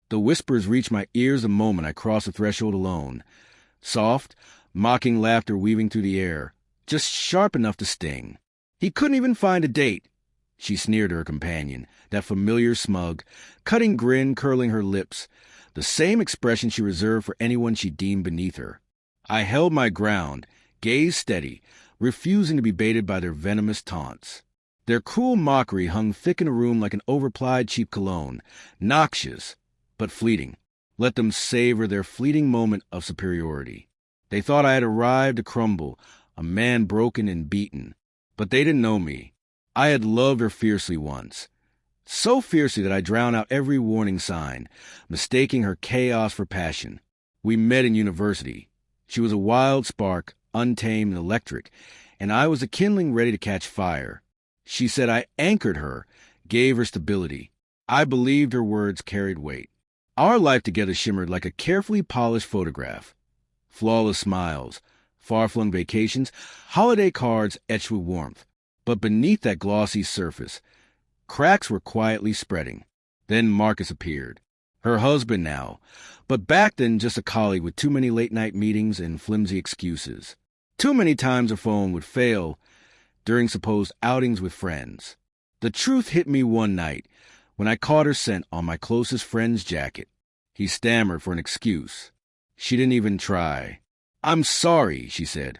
The whispers reached my ears the moment I crossed the threshold alone. Soft, mocking laughter weaving through the air, just sharp enough to sting. He couldn't even find a date. She sneered at her companion, that familiar smug, cutting grin curling her lips, the same expression she reserved for anyone she deemed beneath her. I held my ground, gaze steady, refusing to be baited by their venomous taunts. Their cruel mockery hung thick in a room like an overplied cheap cologne, noxious, but fleeting. Let them savor their fleeting moment of superiority. They thought I had arrived to crumble, a man broken and beaten. But they didn't know me. I had loved her fiercely once. So fiercely that I drowned out every warning sign, mistaking her chaos for passion. We met in university. She was a wild spark, untamed and electric, and I was a kindling ready to catch fire. She said I anchored her, gave her stability. I believed her words carried weight. Our life together shimmered like a carefully polished photograph. Flawless smiles, far-flung vacations, holiday cards etched with warmth. But beneath that glossy surface, cracks were quietly spreading. Then Marcus appeared. Her husband now, but back then just a colleague with too many late-night meetings and flimsy excuses. Too many times her phone would fail during supposed outings with friends. The truth hit me one night when I caught her scent on my closest friend's jacket. He stammered for an excuse. She didn't even try. "I'm sorry," she said,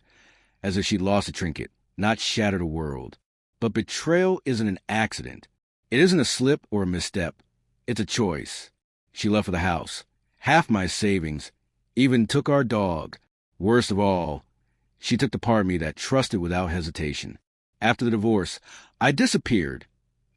as if she'd lost a trinket, not shattered a world. But betrayal isn't an accident. It isn't a slip or a misstep. It's a choice. She left for the house. Half my savings. Even took our dog. Worst of all, she took the part of me that trusted without hesitation. After the divorce, I disappeared.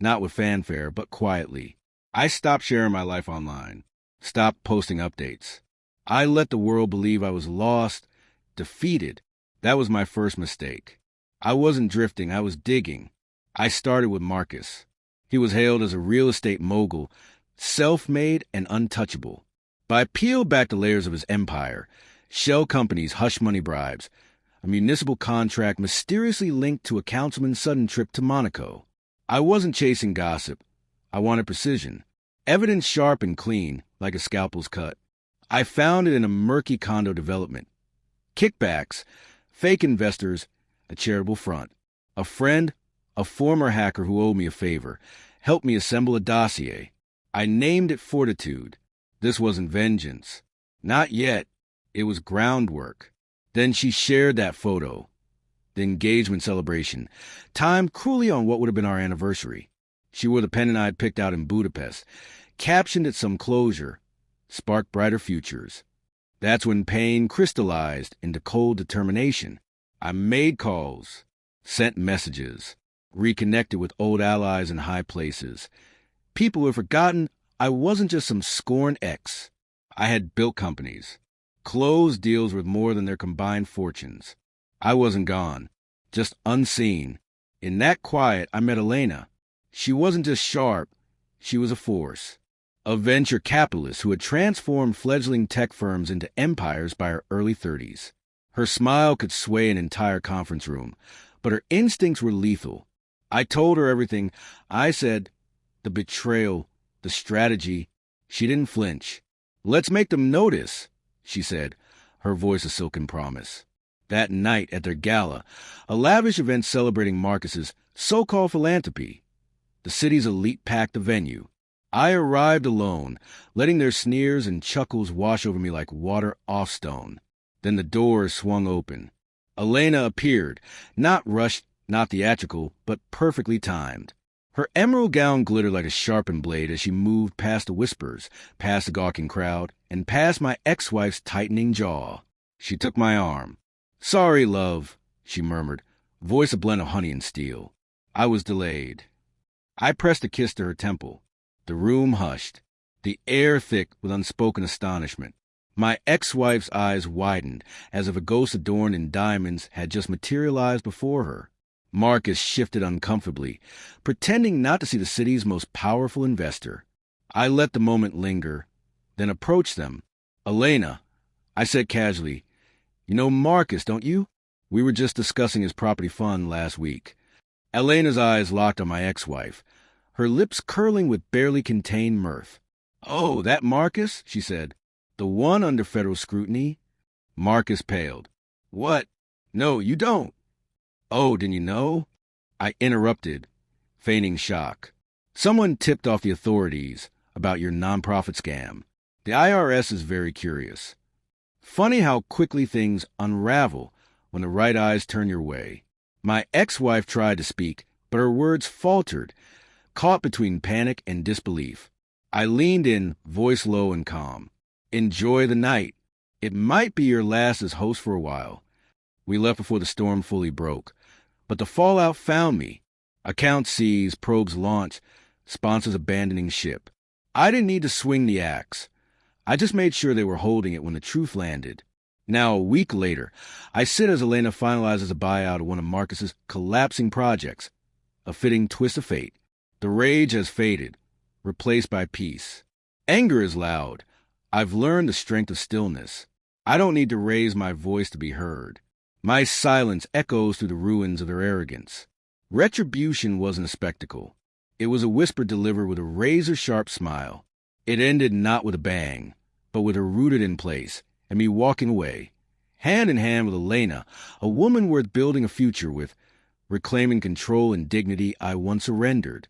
Not with fanfare, but quietly. I stopped sharing my life online. Stopped posting updates. I let the world believe I was lost, defeated. That was my first mistake. I wasn't drifting, I was digging. I started with Marcus. He was hailed as a real estate mogul, self-made and untouchable. But I peeled back the layers of his empire, shell companies, hush-money bribes, a municipal contract mysteriously linked to a councilman's sudden trip to Monaco. I wasn't chasing gossip. I wanted precision. Evidence sharp and clean, like a scalpel's cut. I found it in a murky condo development. Kickbacks, fake investors, a charitable front. A friend, a former hacker who owed me a favor, helped me assemble a dossier. I named it Fortitude. This wasn't vengeance. Not yet. It was groundwork. Then she shared that photo. The engagement celebration, timed cruelly on what would have been our anniversary. She wore the pendant I'd picked out in Budapest, captioned it some closure, sparked brighter futures. That's when pain crystallized into cold determination. I made calls, sent messages, reconnected with old allies in high places. People who had forgotten I wasn't just some scorned ex. I had built companies, closed deals worth more than their combined fortunes. I wasn't gone, just unseen. In that quiet, I met Elena. She wasn't just sharp, she was a force. A venture capitalist who had transformed fledgling tech firms into empires by her early 30s. Her smile could sway an entire conference room, but her instincts were lethal. I told her everything. I said, the betrayal, the strategy. She didn't flinch. "Let's make them notice," she said, her voice a silken promise. That night at their gala, a lavish event celebrating Marcus's so-called philanthropy, the city's elite packed the venue. I arrived alone, letting their sneers and chuckles wash over me like water off stone. Then the doors swung open. Elena appeared, not rushed, not theatrical, but perfectly timed. Her emerald gown glittered like a sharpened blade as she moved past the whispers, past the gawking crowd, and past my ex-wife's tightening jaw. She took my arm. "Sorry, love," she murmured, voice a blend of honey and steel. I was delayed. I pressed a kiss to her temple. The room hushed, the air thick with unspoken astonishment. My ex-wife's eyes widened, as if a ghost adorned in diamonds had just materialized before her. Marcus shifted uncomfortably, pretending not to see the city's most powerful investor. I let the moment linger, then approached them. "Elena," I said casually, "you know Marcus, don't you? We were just discussing his property fund last week." Elena's eyes locked on my ex-wife, her lips curling with barely contained mirth. Oh, that Marcus? She said. The one under federal scrutiny? Marcus paled. What? No, you don't. Oh, didn't you know? I interrupted, feigning shock. Someone tipped off the authorities about your nonprofit scam. The IRS is very curious. Funny how quickly things unravel when the right eyes turn your way. My ex-wife tried to speak, but her words faltered, caught between panic and disbelief. I leaned in, voice low and calm. Enjoy the night. It might be your last as host for a while. We left before the storm fully broke. But the fallout found me. Account seized, probes launched, sponsors abandoning ship. I didn't need to swing the axe. I just made sure they were holding it when the truth landed. Now, a week later, I sit as Elena finalizes a buyout of one of Marcus's collapsing projects. A fitting twist of fate. The rage has faded, replaced by peace. Anger is loud. I've learned the strength of stillness. I don't need to raise my voice to be heard. My silence echoes through the ruins of their arrogance. Retribution wasn't a spectacle. It was a whisper delivered with a razor-sharp smile. It ended not with a bang, but with her rooted in place, and me walking away, hand in hand with Elena, a woman worth building a future with, reclaiming control and dignity I once surrendered.